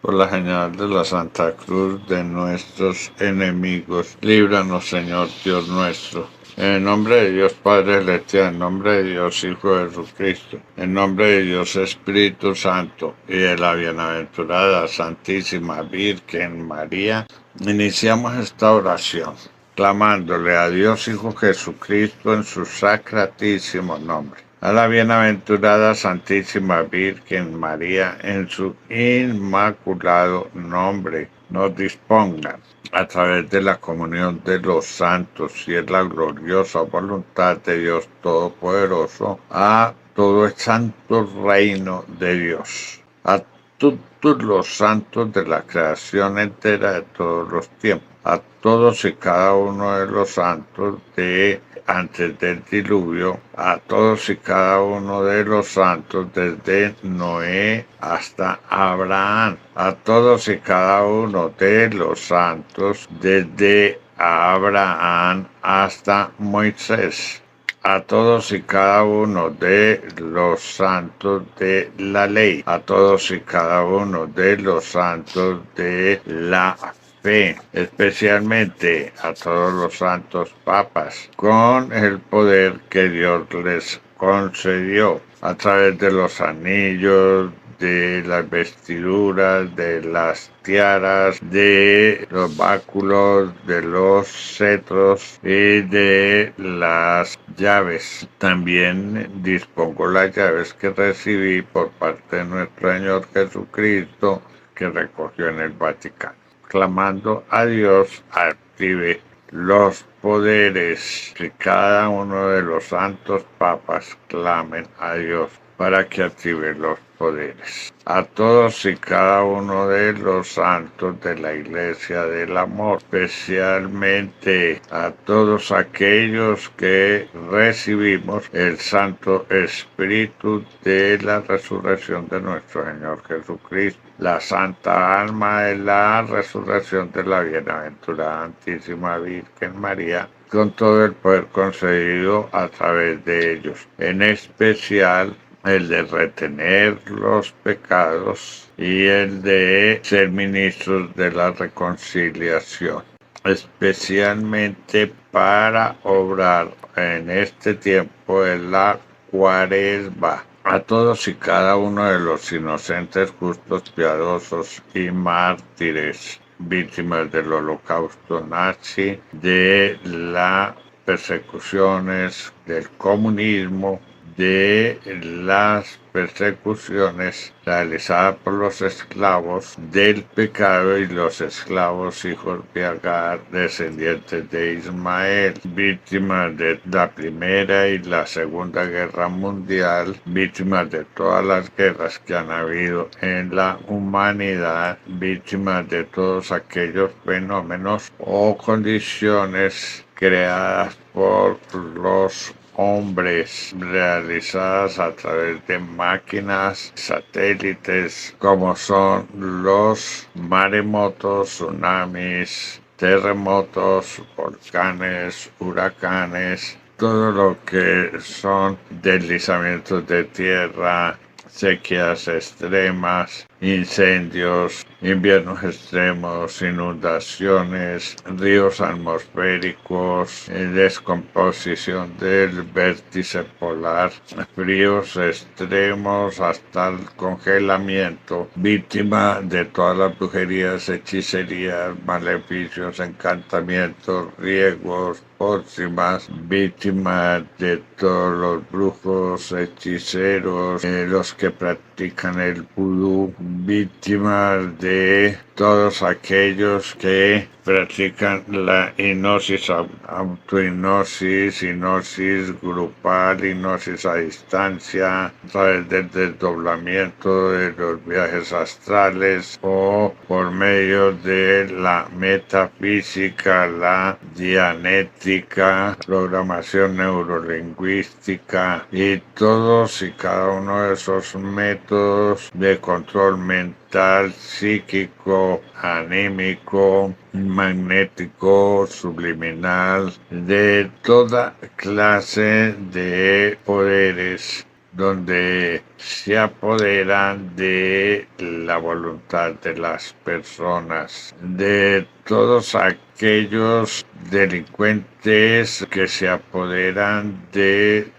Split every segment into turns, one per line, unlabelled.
Por la señal de la Santa Cruz de nuestros enemigos, líbranos, Señor Dios nuestro. En el nombre de Dios Padre Celestial, en nombre de Dios Hijo de Jesucristo, en nombre de Dios Espíritu Santo y de la bienaventurada Santísima Virgen María, iniciamos esta oración, clamándole a Dios Hijo Jesucristo en su sacratísimo nombre. A la bienaventurada Santísima Virgen María en su inmaculado nombre nos disponga a través de la comunión de los santos y es la gloriosa voluntad de Dios Todopoderoso a todo el santo reino de Dios, a todos los santos de la creación entera de todos los tiempos, a todos y cada uno de los santos de antes del diluvio, a todos y cada uno de los santos desde Noé hasta Abraham, a todos y cada uno de los santos desde Abraham hasta Moisés, a todos y cada uno de los santos de la ley, a todos y cada uno de los santos de la fe, especialmente a todos los santos papas, con el poder que Dios les concedió a través de los anillos, de las vestiduras, de las tiaras, de los báculos, de los cetros y de las llaves. También dispongo las llaves que recibí por parte de nuestro Señor Jesucristo, que recogió en el Vaticano. Clamando a Dios, active los poderes, que cada uno de los santos papas clamen a Dios para que active los poderes. A todos y cada uno de los santos de la Iglesia del Amor, especialmente a todos aquellos que recibimos el Santo Espíritu de la resurrección de nuestro Señor Jesucristo, la Santa Alma de la resurrección de la Bienaventurada Santísima Virgen María, con todo el poder concedido a través de ellos, en especial el de retener los pecados y el de ser ministros de la reconciliación, especialmente para obrar en este tiempo de la Cuaresma. A todos y cada uno de los inocentes, justos, piadosos y mártires, víctimas del holocausto nazi, de las persecuciones, del comunismo, de las persecuciones realizadas por los esclavos del pecado y los esclavos hijos de Agar, descendientes de Ismael, víctimas de la Primera y la Segunda Guerra Mundial, víctimas de todas las guerras que han habido en la humanidad, víctimas de todos aquellos fenómenos o condiciones creadas por los hombres, realizadas a través de máquinas, satélites, como son los maremotos, tsunamis, terremotos, volcanes, huracanes, todo lo que son deslizamientos de tierra, sequías extremas, incendios, inviernos extremos, inundaciones, ríos atmosféricos, descomposición del vértice polar, fríos extremos hasta el congelamiento, víctima de todas las brujerías, hechicerías, maleficios, encantamientos, riegos, pócimas, víctimas de todos los brujos, hechiceros, los que practican el vudú, víctimas de todos aquellos que practican la hipnosis, autohipnosis, hipnosis grupal, hipnosis a distancia, a través del desdoblamiento de los viajes astrales o por medio de la metafísica, la dianética, programación neurolingüística y todos y cada uno de esos métodos de control mental, psíquico, anímico, magnético, subliminal, de toda clase de poderes donde se apoderan de la voluntad de las personas, de todos aquellos delincuentes que se apoderan del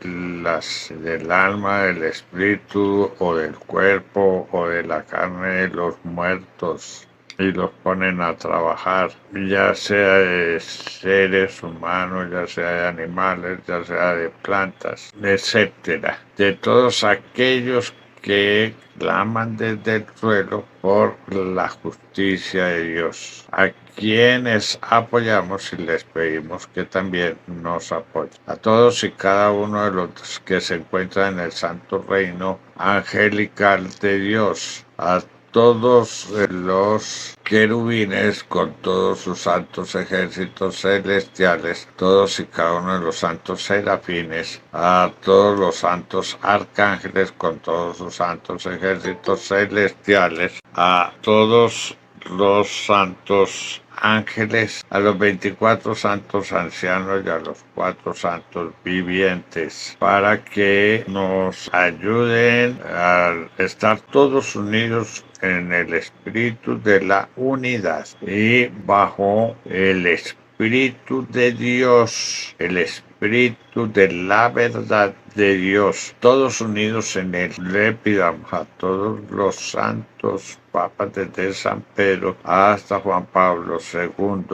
alma, del espíritu o del cuerpo o de la carne de los muertos y los ponen a trabajar, ya sea de seres humanos, ya sea de animales, ya sea de plantas, etcétera, de todos aquellos que claman desde el suelo por la justicia de Dios, a quienes apoyamos y les pedimos que también nos apoyen. A todos y cada uno de los que se encuentran en el santo reino angelical de Dios, a todos los querubines con todos sus santos ejércitos celestiales, todos y cada uno de los santos serafines, a todos los santos arcángeles con todos sus santos ejércitos celestiales, a todos los santos ángeles, a los 24 santos ancianos y a los 4 santos vivientes, para que nos ayuden a estar todos unidos en el espíritu de la unidad y bajo el espíritu de Dios, el espíritu de la verdad de Dios, todos unidos en él. Le pidamos a todos los santos papas desde San Pedro hasta Juan Pablo II,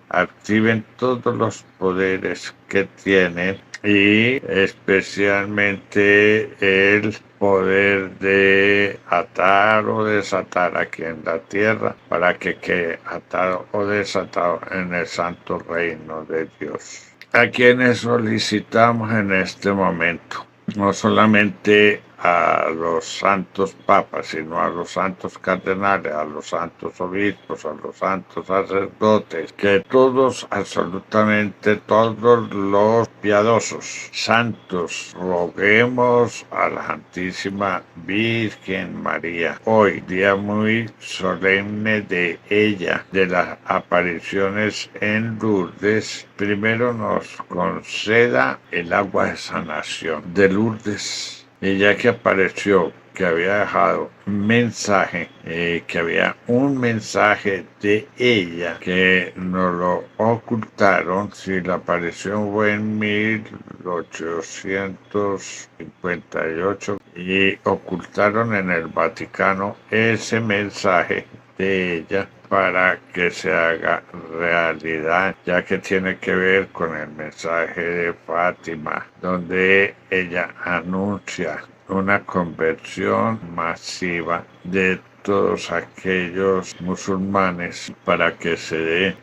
activen todos los poderes que tienen y especialmente el poder de atar o desatar aquí en la tierra para que quede atado o desatado en el santo reino de Dios. A quienes solicitamos en este momento, no solamente a los santos papas, sino a los santos cardenales, a los santos obispos, a los santos sacerdotes, que todos, absolutamente todos los piadosos santos, roguemos a la Santísima Virgen María, hoy, día muy solemne de ella, de las apariciones en Lourdes, primero nos conceda el agua de sanación de Lourdes. Y ya que apareció que había dejado un mensaje, que había un mensaje de ella que nos lo ocultaron, si la aparición fue en 1858 y ocultaron en el Vaticano ese mensaje de ella para que se haga realidad, ya que tiene que ver con el mensaje de Fátima, donde ella anuncia una conversión masiva de todos aquellos musulmanes para que se dé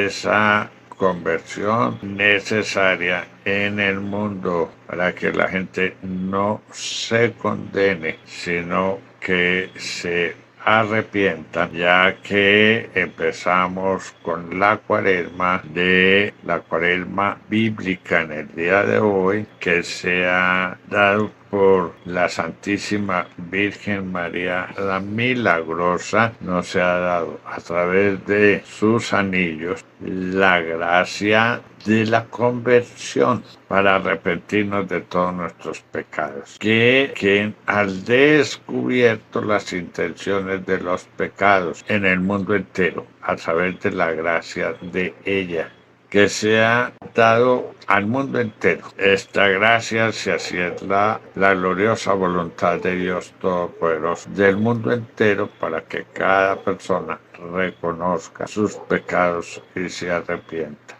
esa conversión necesaria en el mundo para que la gente no se condene, sino que se arrepientan, ya que empezamos con la cuaresma bíblica en el día de hoy, que se ha dado por la Santísima Virgen María la Milagrosa, nos se ha dado a través de sus anillos la gracia de la conversión para arrepentirnos de todos nuestros pecados, que quien al descubierto las intenciones de los pecados en el mundo entero a través de la gracia de ella, que se ha dado al mundo entero. Esta gracia, si así es la gloriosa voluntad de Dios Todopoderoso del mundo entero, para que cada persona reconozca sus pecados y se arrepienta.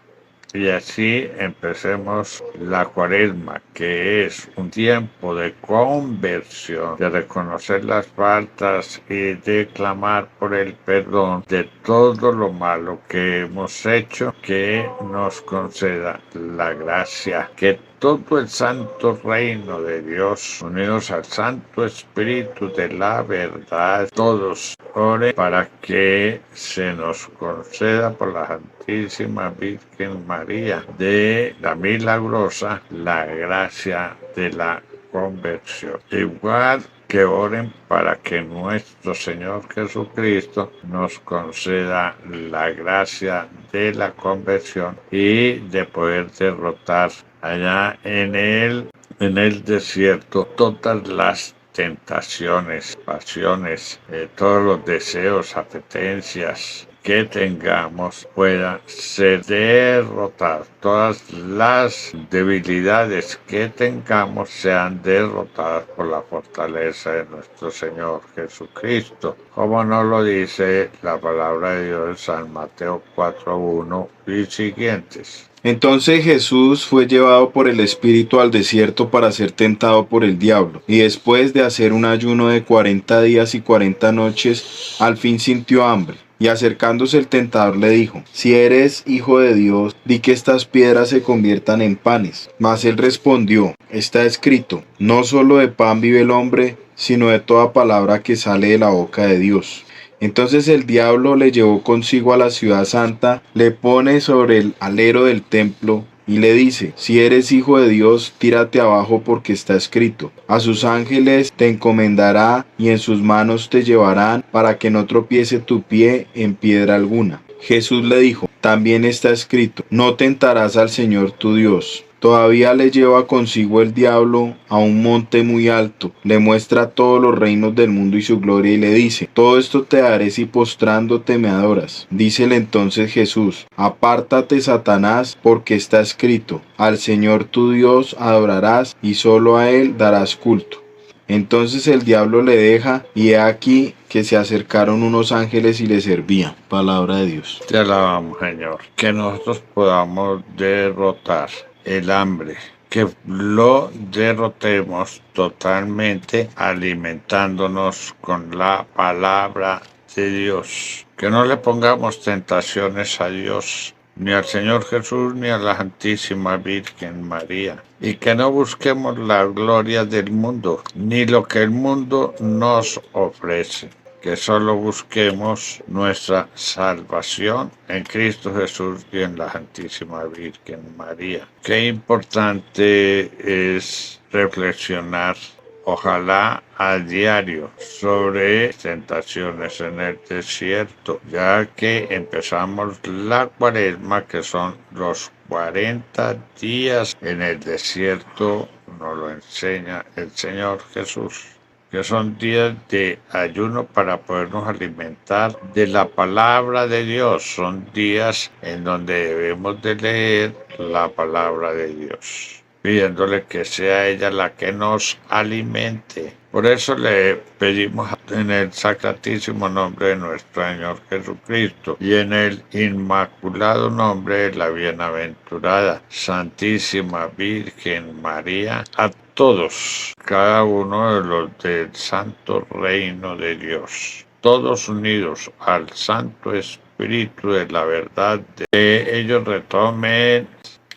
Y así empecemos la cuaresma, que es un tiempo de conversión, de reconocer las faltas y de clamar por el perdón de todo lo malo que hemos hecho, que nos conceda la gracia, que todo el santo reino de Dios, unidos al Santo Espíritu de la verdad, todos oren para que se nos conceda por la Santísima Virgen María de la Milagrosa la gracia de la conversión. Igual que oren para que nuestro Señor Jesucristo nos conceda la gracia de la conversión y de poder derrotar allá en el en el desierto todas las tentaciones, pasiones, todos los deseos, apetencias que tengamos puedan ser derrotados. Todas las debilidades que tengamos sean derrotadas por la fortaleza de nuestro Señor Jesucristo, como nos lo dice la palabra de Dios en San Mateo 4:1 y siguientes.
Entonces Jesús fue llevado por el Espíritu al desierto para ser tentado por el diablo, y después de hacer un ayuno de 40 días y 40 noches, al fin sintió hambre. Y acercándose el tentador le dijo: Si eres hijo de Dios, di que estas piedras se conviertan en panes. Mas él respondió: Está escrito, no solo de pan vive el hombre, sino de toda palabra que sale de la boca de Dios. Entonces el diablo le llevó consigo a la ciudad santa, le pone sobre el alero del templo y le dice: Si eres hijo de Dios, tírate abajo, porque está escrito: A sus ángeles te encomendará y en sus manos te llevarán para que no tropiece tu pie en piedra alguna. Jesús le dijo: También está escrito: No tentarás al Señor tu Dios. Todavía le lleva consigo el diablo a un monte muy alto, le muestra todos los reinos del mundo y su gloria, y le dice: Todo esto te daré si postrándote me adoras. Dícele entonces Jesús: Apártate, Satanás, porque está escrito: Al Señor tu Dios adorarás y solo a Él darás culto. Entonces el diablo le deja, y he aquí que se acercaron unos ángeles y le servían. Palabra de Dios.
Te alabamos, Señor, que nosotros podamos derrotar el hambre, que lo derrotemos totalmente alimentándonos con la palabra de Dios, que no le pongamos tentaciones a Dios, ni al Señor Jesús, ni a la Santísima Virgen María, y que no busquemos la gloria del mundo, ni lo que el mundo nos ofrece, que solo busquemos nuestra salvación en Cristo Jesús y en la Santísima Virgen María. Qué importante es reflexionar, ojalá a diario, sobre tentaciones en el desierto, ya que empezamos la cuaresma, que son los 40 días en el desierto, nos lo enseña el Señor Jesús, que son días de ayuno para podernos alimentar de la palabra de Dios. Son días en donde debemos de leer la palabra de Dios, pidiéndole que sea ella la que nos alimente. Por eso le pedimos en el sacratísimo nombre de nuestro Señor Jesucristo y en el inmaculado nombre de la bienaventurada Santísima Virgen María, a todos, cada uno de los del Santo Reino de Dios, todos unidos al Santo Espíritu de la verdad, de que ellos retomen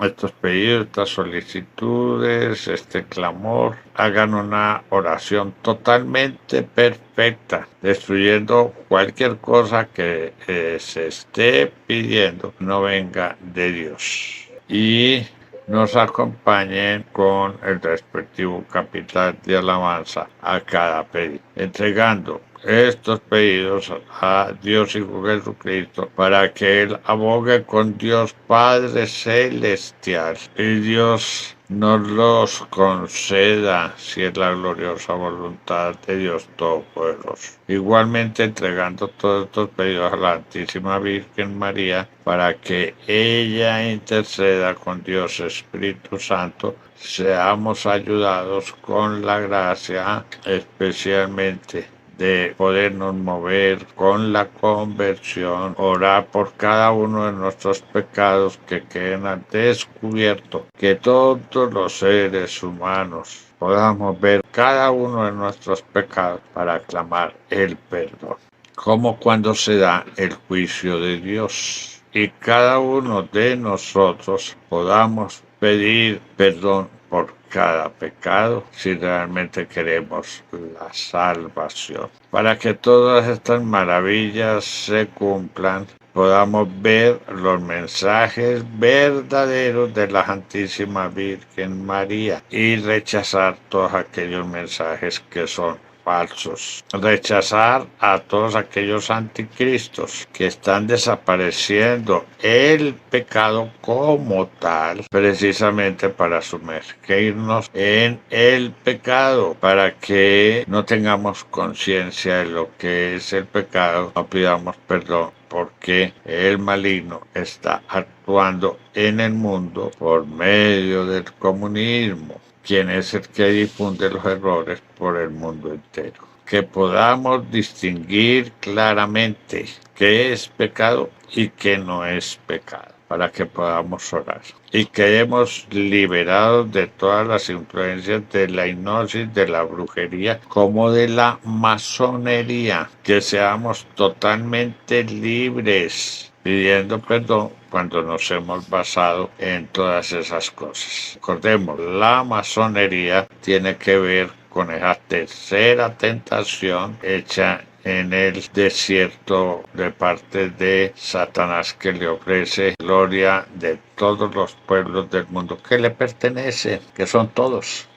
estos pedidos, estas solicitudes, este clamor, hagan una oración totalmente perfecta, destruyendo cualquier cosa que se esté pidiendo no venga de Dios. Y nos acompañen con el respectivo capital de alabanza a cada pedido, entregando estos pedidos a Dios Hijo Jesucristo para que Él abogue con Dios Padre Celestial y Dios nos los conceda si es la gloriosa voluntad de Dios Todopoderoso. Igualmente entregando todos estos pedidos a la Santísima Virgen María para que ella interceda con Dios Espíritu Santo, seamos ayudados con la gracia, especialmente de podernos mover con la conversión, orar por cada uno de nuestros pecados que queden al descubierto, que todos los seres humanos podamos ver cada uno de nuestros pecados para clamar el perdón, como cuando se da el juicio de Dios, y cada uno de nosotros podamos pedir perdón por cada pecado si realmente queremos la salvación. Para que todas estas maravillas se cumplan, podamos ver los mensajes verdaderos de la Santísima Virgen María y rechazar todos aquellos mensajes que son falsos. Rechazar a todos aquellos anticristos que están desapareciendo el pecado como tal, precisamente para sumergirnos en el pecado, para que no tengamos conciencia de lo que es el pecado, no pidamos perdón, porque el maligno está actuando en el mundo por medio del comunismo, quien es el que difunde los errores por el mundo entero. Que podamos distinguir claramente qué es pecado y qué no es pecado, para que podamos orar. Y quedemos liberados de todas las influencias de la hipnosis, de la brujería, como de la masonería. Que seamos totalmente libres, pidiendo perdón cuando nos hemos basado en todas esas cosas. Recordemos, la masonería tiene que ver con esa tercera tentación hecha en el desierto de parte de Satanás, que le ofrece gloria de todos los pueblos del mundo que le pertenecen, que son todos.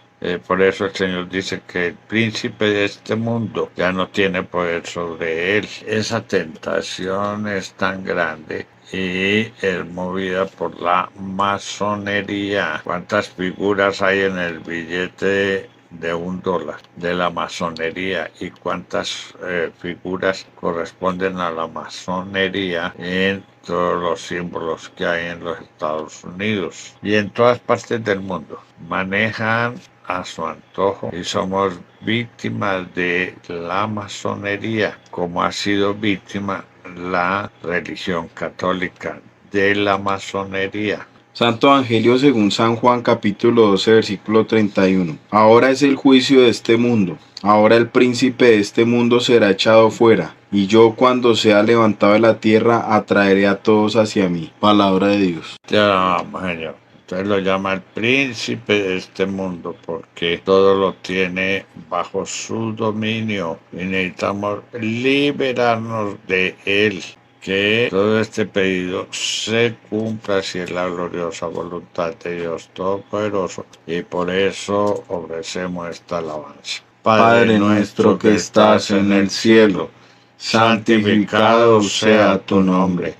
Por eso el Señor dice que el príncipe de este mundo ya no tiene poder sobre él. Esa tentación es tan grande y es movida por la masonería. ¿Cuántas figuras hay en el billete de $1 de la masonería y cuántas figuras corresponden a la masonería en todos los símbolos que hay en los Estados Unidos y en todas partes del mundo? Manejan a su antojo y somos víctimas de la masonería, como ha sido víctima la religión católica de la masonería.
Santo Evangelio según San Juan capítulo 12 versículo 31. Ahora es el juicio de este mundo. Ahora el príncipe de este mundo será echado fuera. Y yo, cuando sea levantado de la tierra, atraeré a todos hacia mí. Palabra de Dios.
Te alabamos, Señor. Usted lo llama el príncipe de este mundo porque todo lo tiene bajo su dominio y necesitamos liberarnos de él. Que todo este pedido se cumpla si es la gloriosa voluntad de Dios Todopoderoso, y por eso ofrecemos esta alabanza.
Padre nuestro que estás en el cielo, santificado sea tu nombre.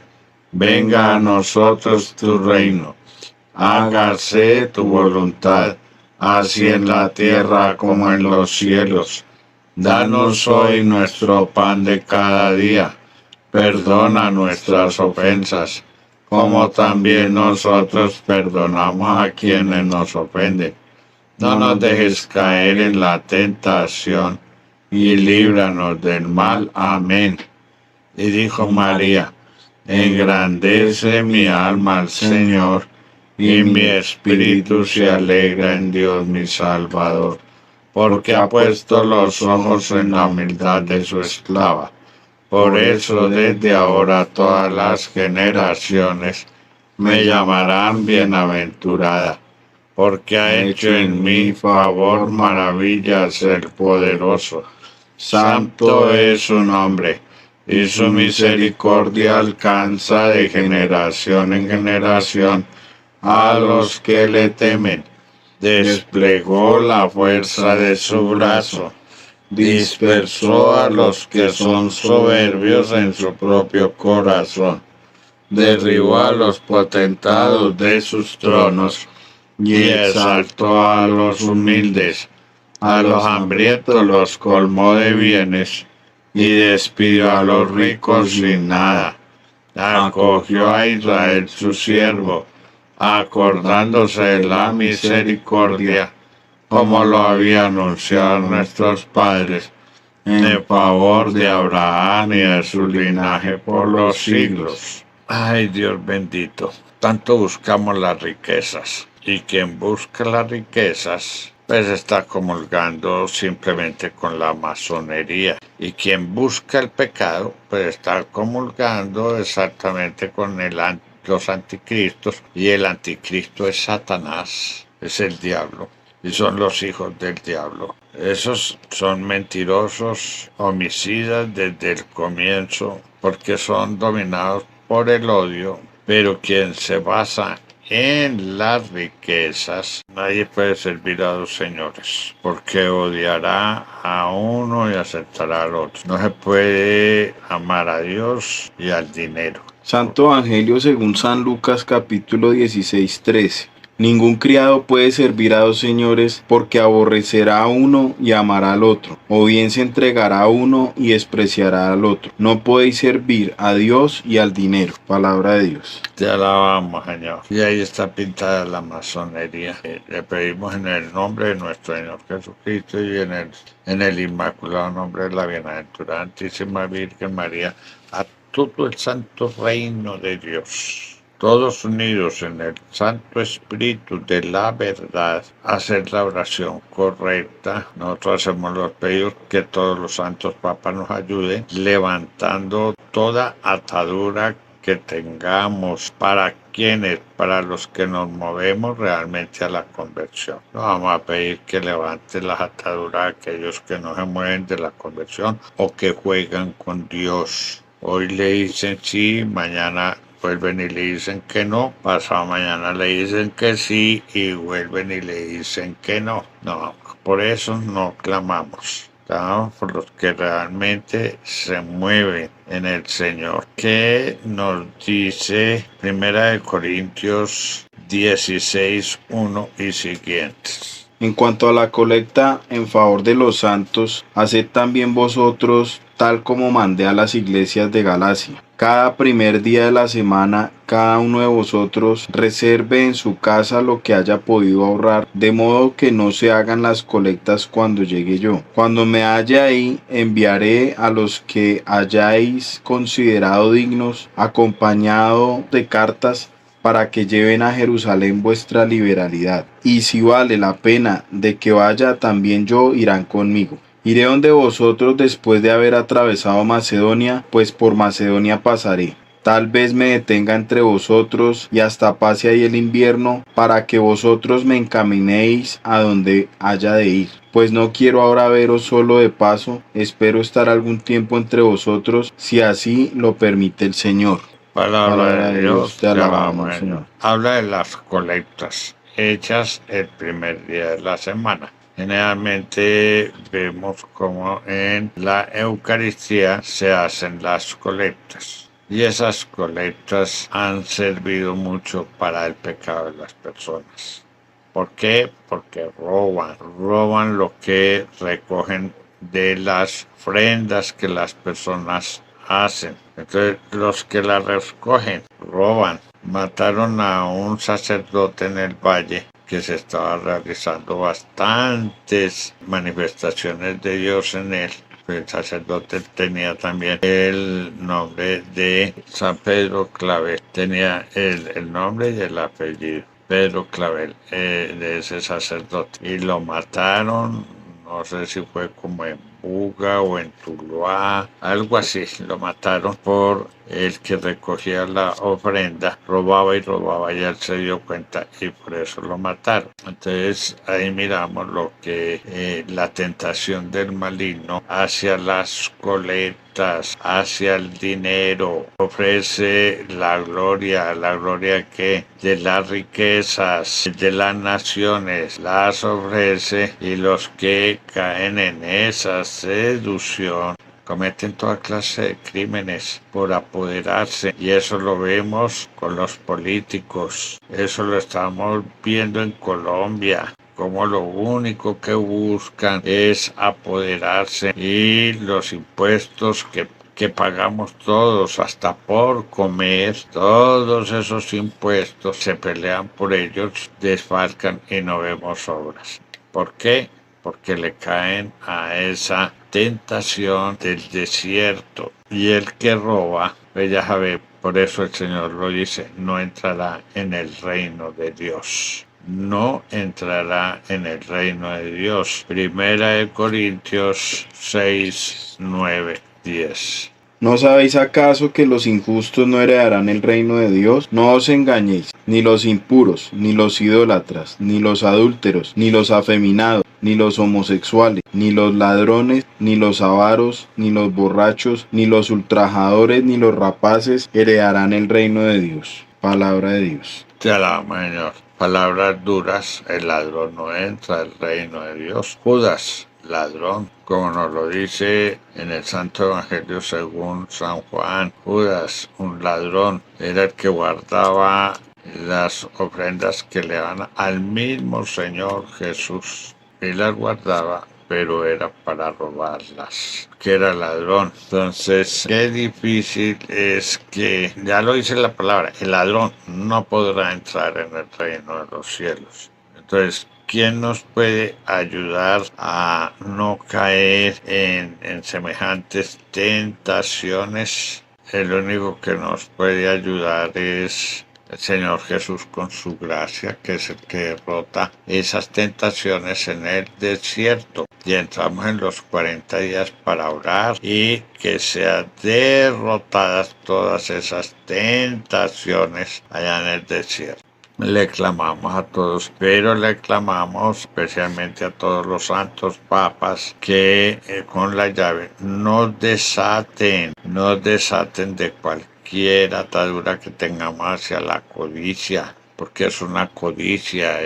Venga a nosotros tu reino. Hágase tu voluntad, así en la tierra como en los cielos. Danos hoy nuestro pan de cada día. Perdona nuestras ofensas, como también nosotros perdonamos a quienes nos ofenden. No nos dejes caer en la tentación, y líbranos del mal. Amén.
Y dijo María: engrandece mi alma al Señor, y mi espíritu se alegra en Dios mi Salvador, porque ha puesto los ojos en la humildad de su esclava. Por eso desde ahora todas las generaciones me llamarán bienaventurada, porque ha hecho en mí favor, maravillas el poderoso. Santo es su nombre, y su misericordia alcanza de generación en generación a los que le temen. Desplegó la fuerza de su brazo, dispersó a los que son soberbios en su propio corazón, derribó a los potentados de sus tronos y exaltó a los humildes. A los hambrientos los colmó de bienes y despidió a los ricos sin nada. Acogió a Israel su siervo, acordándose de la misericordia, como lo había anunciado nuestros padres, en favor de Abraham y de su linaje por los siglos. Ay, Dios bendito, tanto buscamos las riquezas, y quien busca las riquezas pues está comulgando simplemente con la masonería, y quien busca el pecado pues está comulgando exactamente con los anticristos, y el anticristo es Satanás, es el diablo, y son los hijos del diablo. Esos son mentirosos, homicidas desde el comienzo, porque son dominados por el odio, pero quien se basa en las riquezas, nadie puede servir a dos señores, porque odiará a uno y aceptará al otro. No se puede amar a Dios y al dinero.
Santo Evangelio según San Lucas capítulo 16:13. Ningún criado puede servir a dos señores, porque aborrecerá a uno y amará al otro, o bien se entregará a uno y despreciará al otro. No podéis servir a Dios y al dinero. Palabra de Dios.
Te alabamos, Señor. Y ahí está pintada la masonería. Le pedimos en el nombre de nuestro Señor Jesucristo y en el inmaculado nombre de la bienaventurantísima Virgen María, a todo el santo reino de Dios, todos unidos en el Santo Espíritu de la verdad, hacer la oración correcta. Nosotros hacemos los pedidos que todos los santos papas nos ayuden, levantando toda atadura que tengamos para los que nos movemos realmente a la conversión. No vamos a pedir que levanten las ataduras a aquellos que no se mueven de la conversión o que juegan con Dios. Hoy le dicen sí, mañana vuelven y le dicen que no, pasado mañana le dicen que sí y vuelven y le dicen que no. No, por eso no clamamos. Clamamos por los que realmente se mueven en el Señor. ¿Qué nos dice 1 Corintios 16:1 y siguientes?
En cuanto a la colecta en favor de los santos, haced también vosotros tal como mandé a las iglesias de Galacia. Cada primer día de la semana, cada uno de vosotros reserve en su casa lo que haya podido ahorrar, de modo que no se hagan las colectas cuando llegue yo. Cuando me haya ahí, enviaré a los que hayáis considerado dignos, acompañado de cartas, para que lleven a Jerusalén vuestra liberalidad. Y si vale la pena de que vaya, también yo irán conmigo. Iré donde vosotros después de haber atravesado Macedonia, pues por Macedonia pasaré. Tal vez me detenga entre vosotros y hasta pase ahí el invierno, para que vosotros me encaminéis a donde haya de ir. Pues no quiero ahora veros solo de paso, espero estar algún tiempo entre vosotros, si así lo permite el Señor.
Palabra de Dios,
te alabamos, Señor.
Habla de las colectas hechas el primer día de la semana. Generalmente vemos como en la Eucaristía se hacen las colectas. Y esas colectas han servido mucho para el pecado de las personas. ¿Por qué? Porque roban lo que recogen de las ofrendas que las personas hacen. Entonces los que la recogen roban. Mataron a un sacerdote en el valle que se estaba realizando bastantes manifestaciones de Dios en él. El sacerdote tenía también el nombre de San Pedro Clavel. Tenía el nombre y el apellido. Pedro Clavel, de ese sacerdote. Y lo mataron, no sé si fue como en Buga o en Tuluá, algo así. Lo mataron por el que recogía la ofrenda, robaba y él se dio cuenta y por eso lo mataron. Entonces ahí miramos lo que la tentación del maligno hacia las colectas, hacia el dinero, ofrece la gloria que de las riquezas de las naciones las ofrece, y los que caen en esa seducción cometen toda clase de crímenes por apoderarse, y eso lo vemos con los políticos, eso lo estamos viendo en Colombia, como lo único que buscan es apoderarse, y los impuestos que pagamos todos, hasta por comer, todos esos impuestos se pelean por ellos, desfalcan y no vemos obras. ¿Por qué? Porque le caen a esa tentación del desierto. Y el que roba, pues ya sabe, por eso el Señor lo dice, no entrará en el reino de Dios. No entrará en el reino de Dios. 1 Corintios 6, 9, 10.
¿No sabéis acaso que los injustos no heredarán el reino de Dios? No os engañéis, ni los impuros, ni los idólatras, ni los adúlteros, ni los afeminados, ni los homosexuales, ni los ladrones, ni los avaros, ni los borrachos, ni los ultrajadores, ni los rapaces heredarán el reino de Dios. Palabra de Dios.
Te alabamos, Señor. Palabras duras, el ladrón no entra al reino de Dios. Judas, ladrón, como nos lo dice en el Santo Evangelio según San Juan. Judas, un ladrón, era el que guardaba las ofrendas que le dan al mismo Señor Jesús. Él las guardaba, pero era para robarlas, que era ladrón. Entonces, qué difícil es que, ya lo dice la palabra, el ladrón no podrá entrar en el reino de los cielos. Entonces, ¿quién nos puede ayudar a no caer en semejantes tentaciones? El único que nos puede ayudar es el Señor Jesús con su gracia, que es el que derrota esas tentaciones en el desierto. Y entramos en los 40 días para orar y que sean derrotadas todas esas tentaciones allá en el desierto. Le clamamos a todos, pero le clamamos especialmente a todos los santos papas que con la llave nos desaten de cualquier atadura que tengamos hacia la codicia, porque es una codicia,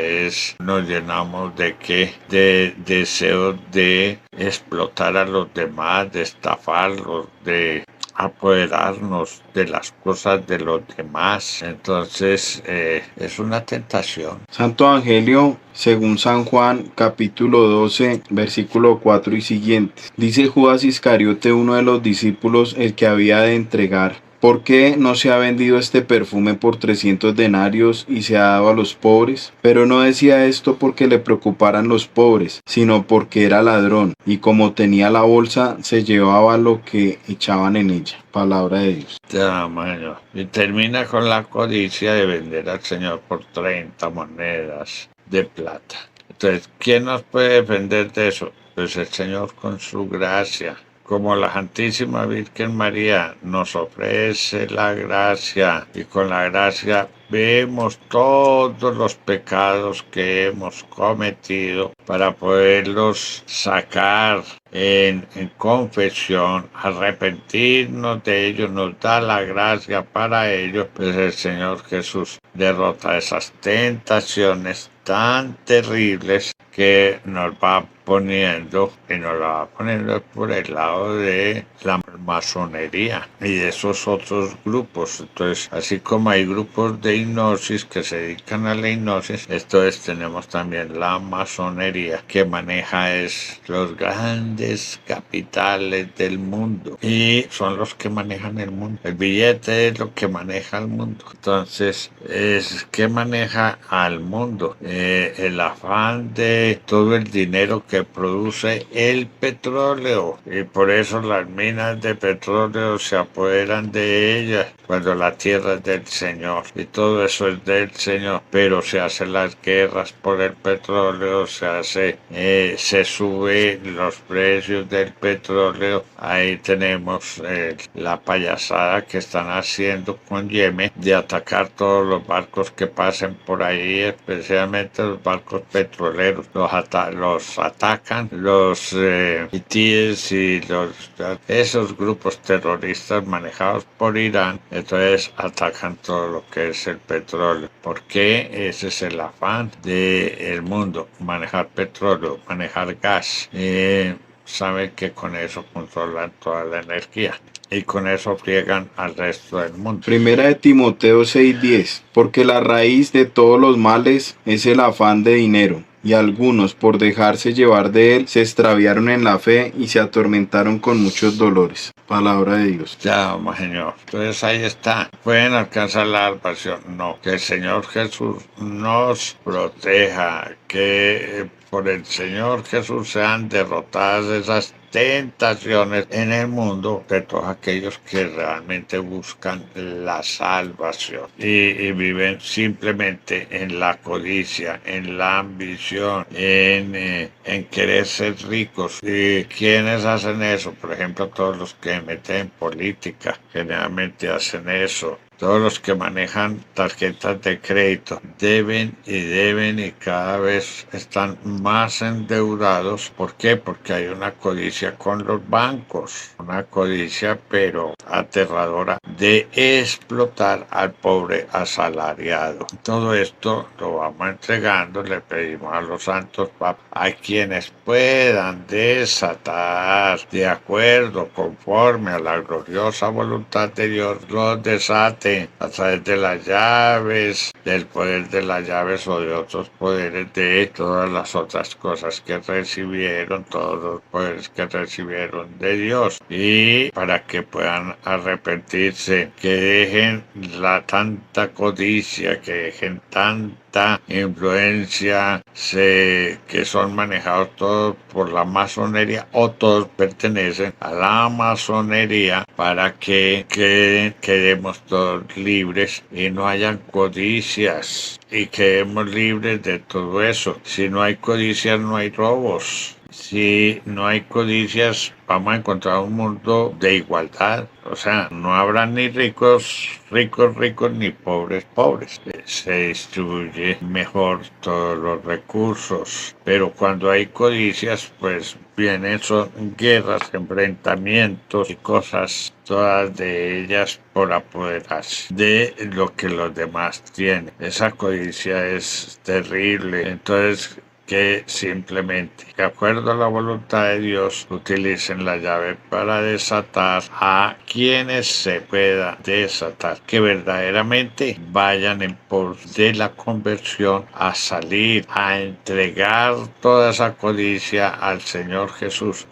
nos llenamos de qué, de deseo de explotar a los demás, de estafarlos, de apoderarnos de las cosas de los demás. Entonces es una tentación.
Santo Evangelio según San Juan, capítulo 12, versículo 4 y siguientes. Dice Judas Iscariote, uno de los discípulos, el que había de entregar: ¿por qué no se ha vendido este perfume por 300 denarios y se ha dado a los pobres? Pero no decía esto porque le preocuparan los pobres, sino porque era ladrón, y como tenía la bolsa, se llevaba lo que echaban en ella. Palabra de Dios.
Señor. Y termina con la codicia de vender al Señor por 30 monedas de plata. Entonces, ¿quién nos puede defender de eso? Pues el Señor con su gracia. Como la Santísima Virgen María nos ofrece la gracia, y con la gracia vemos todos los pecados que hemos cometido para poderlos sacar en confesión, arrepentirnos de ellos, nos da la gracia para ello. Pues el Señor Jesús derrota esas tentaciones tan terribles que nos va poniendo, y nos la va poniendo por el lado de la masonería y de esos otros grupos. Entonces, así como hay grupos de hipnosis que se dedican a la hipnosis, entonces tenemos también la masonería, que maneja los grandes capitales del mundo, y son los que manejan el mundo. El billete es lo que maneja el mundo. Entonces, ¿qué maneja al mundo? El afán de todo el dinero que produce el petróleo, y por eso las minas de petróleo se apoderan de ellas, cuando la tierra es del Señor, y todo eso es del Señor. Pero se hacen las guerras por el petróleo, se suben los precios del petróleo. Ahí tenemos la payasada que están haciendo con Yemen de atacar todos los barcos que pasen por ahí, especialmente los barcos petroleros. Los atacan los hutíes y esos grupos terroristas manejados por Irán. Entonces atacan todo lo que es el petróleo. ¿Por qué? Ese es el afán del mundo: manejar petróleo, manejar gas. Saben que con eso controlan toda la energía, y con eso friegan al resto del mundo.
Primera de Timoteo 6:10. Porque la raíz de todos los males es el afán de dinero, y algunos, por dejarse llevar de él, se extraviaron en la fe y se atormentaron con muchos dolores. Palabra de Dios.
Ya, Señor. Entonces ahí está. ¿Pueden alcanzar la salvación? No. Que el Señor Jesús nos proteja, que por el Señor Jesús sean derrotadas esas tentaciones en el mundo de todos aquellos que realmente buscan la salvación y viven simplemente en la codicia, en la ambición, en querer ser ricos. ¿Y quiénes hacen eso? Por ejemplo, todos los que meten en política generalmente hacen eso. Todos los que manejan tarjetas de crédito deben y cada vez están más endeudados. ¿Por qué? Porque hay una codicia con los bancos, una codicia pero aterradora de explotar al pobre asalariado. Todo esto lo vamos entregando, le pedimos a los santos papas, a quienes puedan desatar de acuerdo, conforme a la gloriosa voluntad de Dios, los desate a través de las llaves, del poder de las llaves o de otros poderes, de todas las otras cosas que recibieron, todos los poderes que recibieron de Dios, y para que puedan arrepentirse, que dejen la tanta codicia, que dejen tanta influencia, que son manejados todos por la masonería o todos pertenecen a la masonería, para que quedemos todos libres y no hayan codicias y quedemos libres de todo eso. Si no hay codicias no hay robos. Si no hay codicias, vamos a encontrar un mundo de igualdad. O sea, no habrá ni ricos, ni pobres, pobres. Se distribuye mejor todos los recursos. Pero cuando hay codicias, pues vienen son guerras, enfrentamientos y cosas, todas de ellas por apoderarse de lo que los demás tienen. Esa codicia es terrible. Entonces, que simplemente, de acuerdo a la voluntad de Dios, utilicen la llave para desatar a quienes se pueda desatar, que verdaderamente vayan en pos de la conversión, a salir, a entregar toda esa codicia al Señor Jesús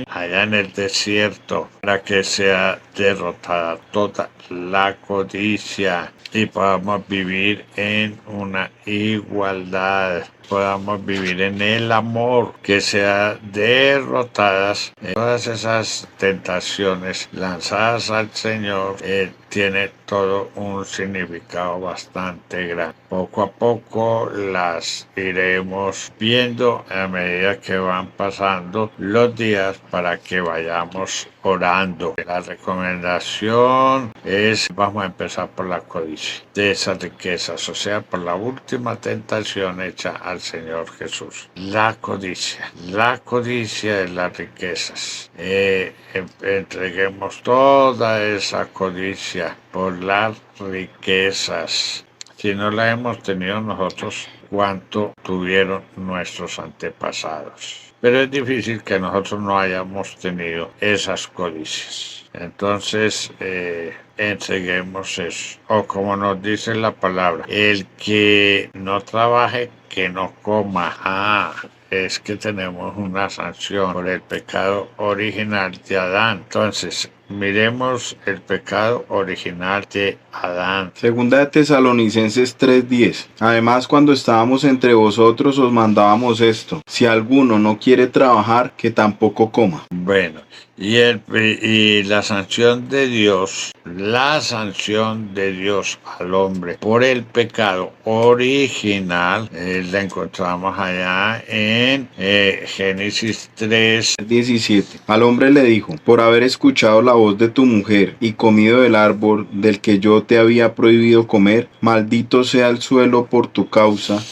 allá en el desierto, para que sea derrotada toda la codicia y podamos vivir en una igualdad, podamos vivir en el amor, que sea derrotadas todas esas tentaciones lanzadas al Señor. Tiene todo un significado bastante grande. Poco a poco las iremos viendo a medida que van pasando los días, para que vayamos orando. La recomendación es, vamos a empezar por la codicia de esas riquezas, o sea, por la última tentación hecha al Señor Jesús. La codicia de las riquezas. Entreguemos toda esa codicia por las riquezas. Si no la hemos tenido nosotros, ¿cuánto tuvieron nuestros antepasados? Pero es difícil que nosotros no hayamos tenido esas codicias. Entonces, entreguemos eso. O como nos dice la palabra, el que no trabaje, que no coma. Es que tenemos una sanción por el pecado original de Adán. Entonces, miremos el pecado original de Adán.
Segunda de Tesalonicenses 3:10. Además, cuando estábamos entre vosotros os mandábamos esto: si alguno no quiere trabajar, que tampoco coma.
Bueno, y la sanción de Dios al hombre por el pecado original, la encontramos allá en Génesis 3:17.
Al hombre le dijo: por haber escuchado la voz de tu mujer y comido del árbol del que yo te había prohibido comer, maldito sea el suelo por tu causa.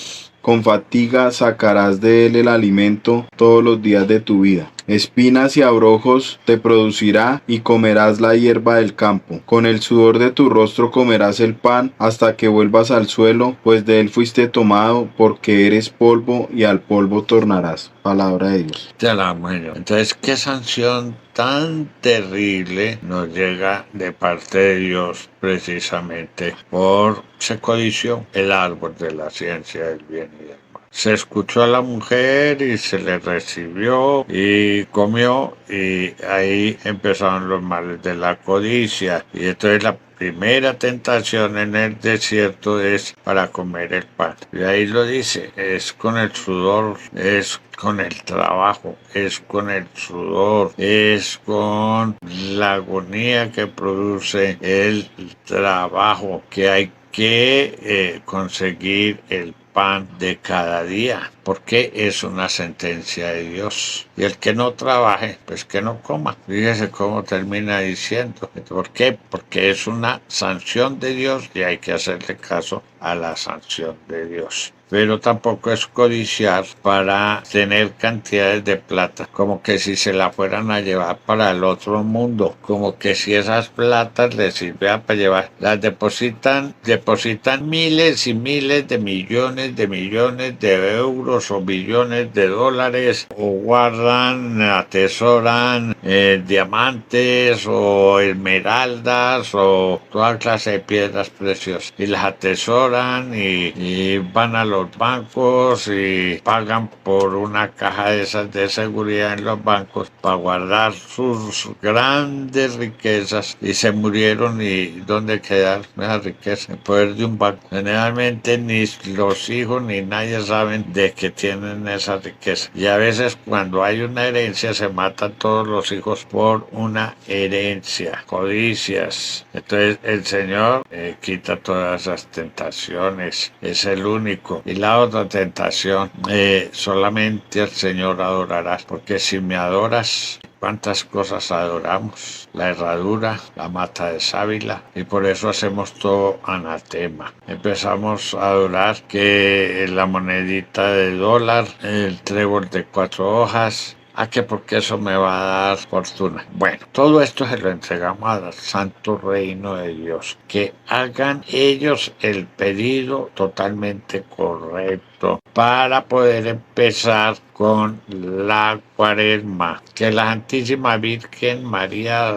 Con fatiga sacarás de él el alimento todos los días de tu vida. Espinas y abrojos te producirá y comerás la hierba del campo. Con el sudor de tu rostro comerás el pan hasta que vuelvas al suelo, pues de él fuiste tomado, porque eres polvo y al polvo tornarás. Palabra de Dios.
Te alabamos, Señor. Entonces, ¿qué sanción tan terrible nos llega de parte de Dios precisamente por se codició el árbol de la ciencia del bien y del mal? Se escuchó a la mujer y se le recibió y comió, y ahí empezaron los males de la codicia. Y entonces la primera tentación en el desierto es para comer el pan. Y ahí lo dice, es con el sudor, es con el trabajo, es con el sudor, es con la agonía que produce el trabajo, que hay que conseguir el pan de cada día. porque es una sentencia de Dios. Y el que no trabaje, pues que no coma. Fíjese cómo termina diciendo. ¿Por qué? Porque es una sanción de Dios y hay que hacerle caso a la sanción de Dios. Pero tampoco es codiciar para tener cantidades de plata, como que si se la fueran a llevar para el otro mundo, como que si esas platas les sirvieran para llevar, las depositan miles y miles de millones de euros o billones de dólares, o guardan, atesoran diamantes o esmeraldas o toda clase de piedras preciosas y las atesoran y van a los bancos y pagan por una caja de esas de seguridad en los bancos para guardar sus grandes riquezas, y se murieron. ¿Y dónde quedaron esas riquezas? En poder de un banco. Generalmente ni los hijos ni nadie saben de que tienen esa riqueza, y a veces cuando hay una herencia se matan todos los hijos por una herencia, codicias. Entonces el Señor quita todas esas tentaciones, es el único. Y la otra tentación, solamente al Señor adorarás, porque si me adoras, ¿cuántas cosas adoramos? La herradura, la mata de sábila, y por eso hacemos todo anatema. Empezamos a adorar que la monedita de dólar, el trébol de 4 hojas, que porque eso me va a dar fortuna. Bueno, todo esto se lo entregamos al santo reino de Dios. Que hagan ellos el pedido totalmente correcto para poder empezar con la Cuaresma. Que la Santísima Virgen María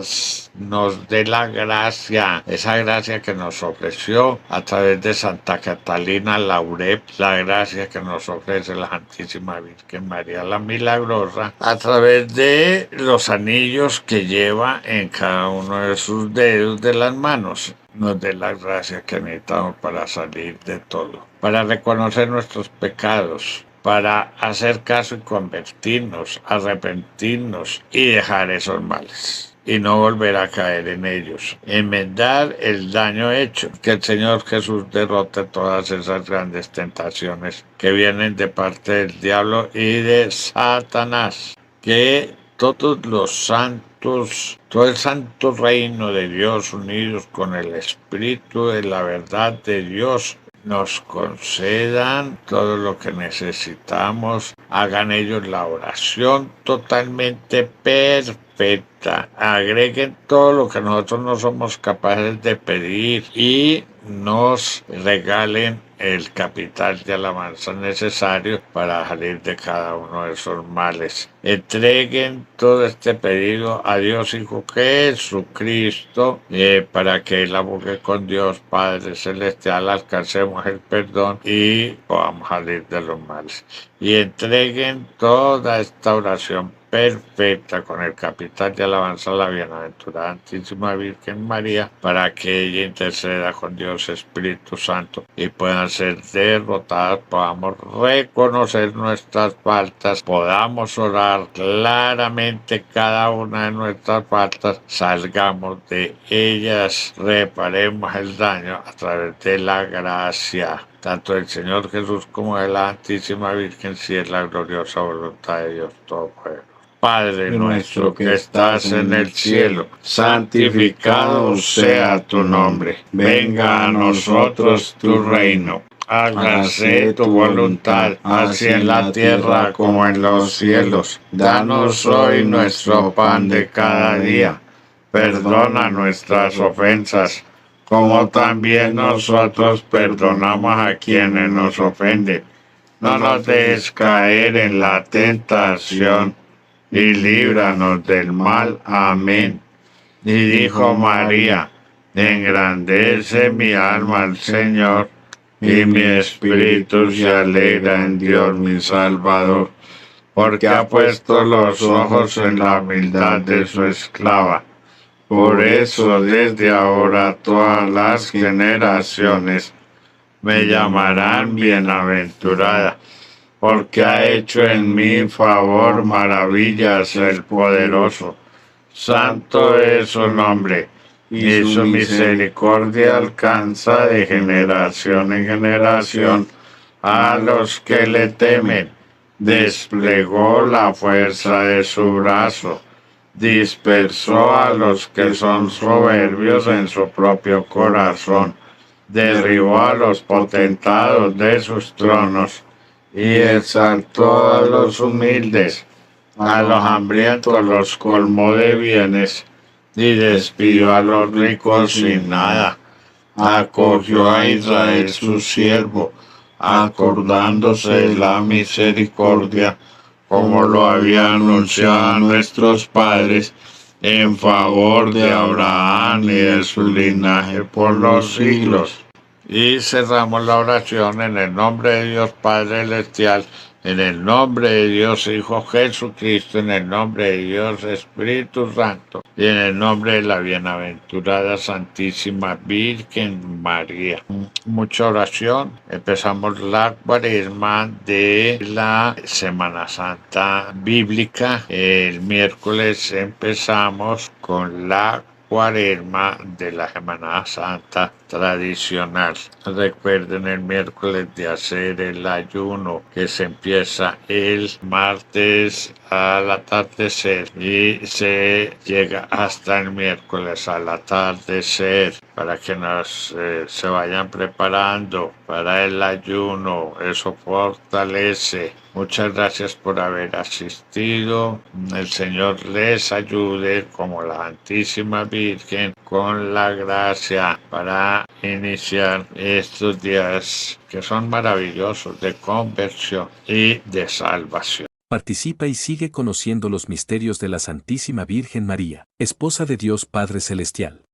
nos dé la gracia, esa gracia que nos ofreció a través de Santa Catalina Laurep, la gracia que nos ofrece la Santísima Virgen María la Milagrosa, a través de los anillos que lleva en cada uno de sus dedos de las manos. Nos dé la gracia que necesitamos para salir de todo, para reconocer nuestros pecados, para hacer caso y convertirnos, arrepentirnos y dejar esos males y no volver a caer en ellos, enmendar el daño hecho. Que el Señor Jesús derrote todas esas grandes tentaciones que vienen de parte del diablo y de Satanás. Que todos los santos, todo el santo reino de Dios, unidos con el Espíritu de la verdad de Dios, nos concedan todo lo que necesitamos. Hagan ellos la oración totalmente perfecta. Agreguen todo lo que nosotros no somos capaces de pedir y nos regalen el capital de alabanza necesario para salir de cada uno de esos males. Entreguen todo este pedido a Dios Hijo Jesucristo, para que Él abogue con Dios Padre Celestial, alcancemos el perdón y podamos salir de los males. Y entreguen toda esta oración perfecta con el capital de alabanza a la bienaventurada Santísima Virgen María, para que ella interceda con Dios Espíritu Santo y puedan ser derrotadas, podamos reconocer nuestras faltas, podamos orar claramente cada una de nuestras faltas, salgamos de ellas, reparemos el daño a través de la gracia tanto del Señor Jesús como de la Santísima Virgen, si es la gloriosa voluntad de Dios Todopoderoso. Padre nuestro que estás en el cielo, santificado sea tu nombre. Venga a nosotros tu reino. Hágase tu voluntad, así en la tierra como en los cielos. Danos hoy nuestro pan de cada día. Perdona nuestras ofensas, como también nosotros perdonamos a quienes nos ofenden. No nos dejes caer en la tentación, y líbranos del mal. Amén. Y dijo María: engrandece mi alma al Señor, y mi espíritu se alegra en Dios mi Salvador, porque ha puesto los ojos en la humildad de su esclava. Por eso desde ahora todas las generaciones me llamarán bienaventurada, porque ha hecho en mí favor maravillas el poderoso. Santo es su nombre, y su misericordia alcanza de generación en generación a los que le temen. desplegó la fuerza de su brazo, dispersó a los que son soberbios en su propio corazón, derribó a los potentados de sus tronos, y exaltó a los humildes, a los hambrientos los colmó de bienes, y despidió a los ricos sin nada. Acogió a Israel su siervo, acordándose de la misericordia, como lo había anunciado a nuestros padres, en favor de Abraham y de su linaje por los siglos. Y cerramos la oración en el nombre de Dios Padre Celestial, en el nombre de Dios Hijo Jesucristo, en el nombre de Dios Espíritu Santo, y en el nombre de la bienaventurada Santísima Virgen María. Mucha oración. Empezamos la cuaresma de la Semana Santa bíblica. El miércoles empezamos con la cuaresma de la Semana Santa tradicional. Recuerden el miércoles de hacer el ayuno que se empieza el martes al atardecer y se llega hasta el miércoles al atardecer para que se vayan preparando para el ayuno. Eso fortalece. Muchas gracias por haber asistido. El Señor les ayude como la Santísima Virgen con la gracia para iniciar estos días que son maravillosos de conversión y de salvación.
Participa y sigue conociendo los misterios de la Santísima Virgen María, Esposa de Dios Padre Celestial.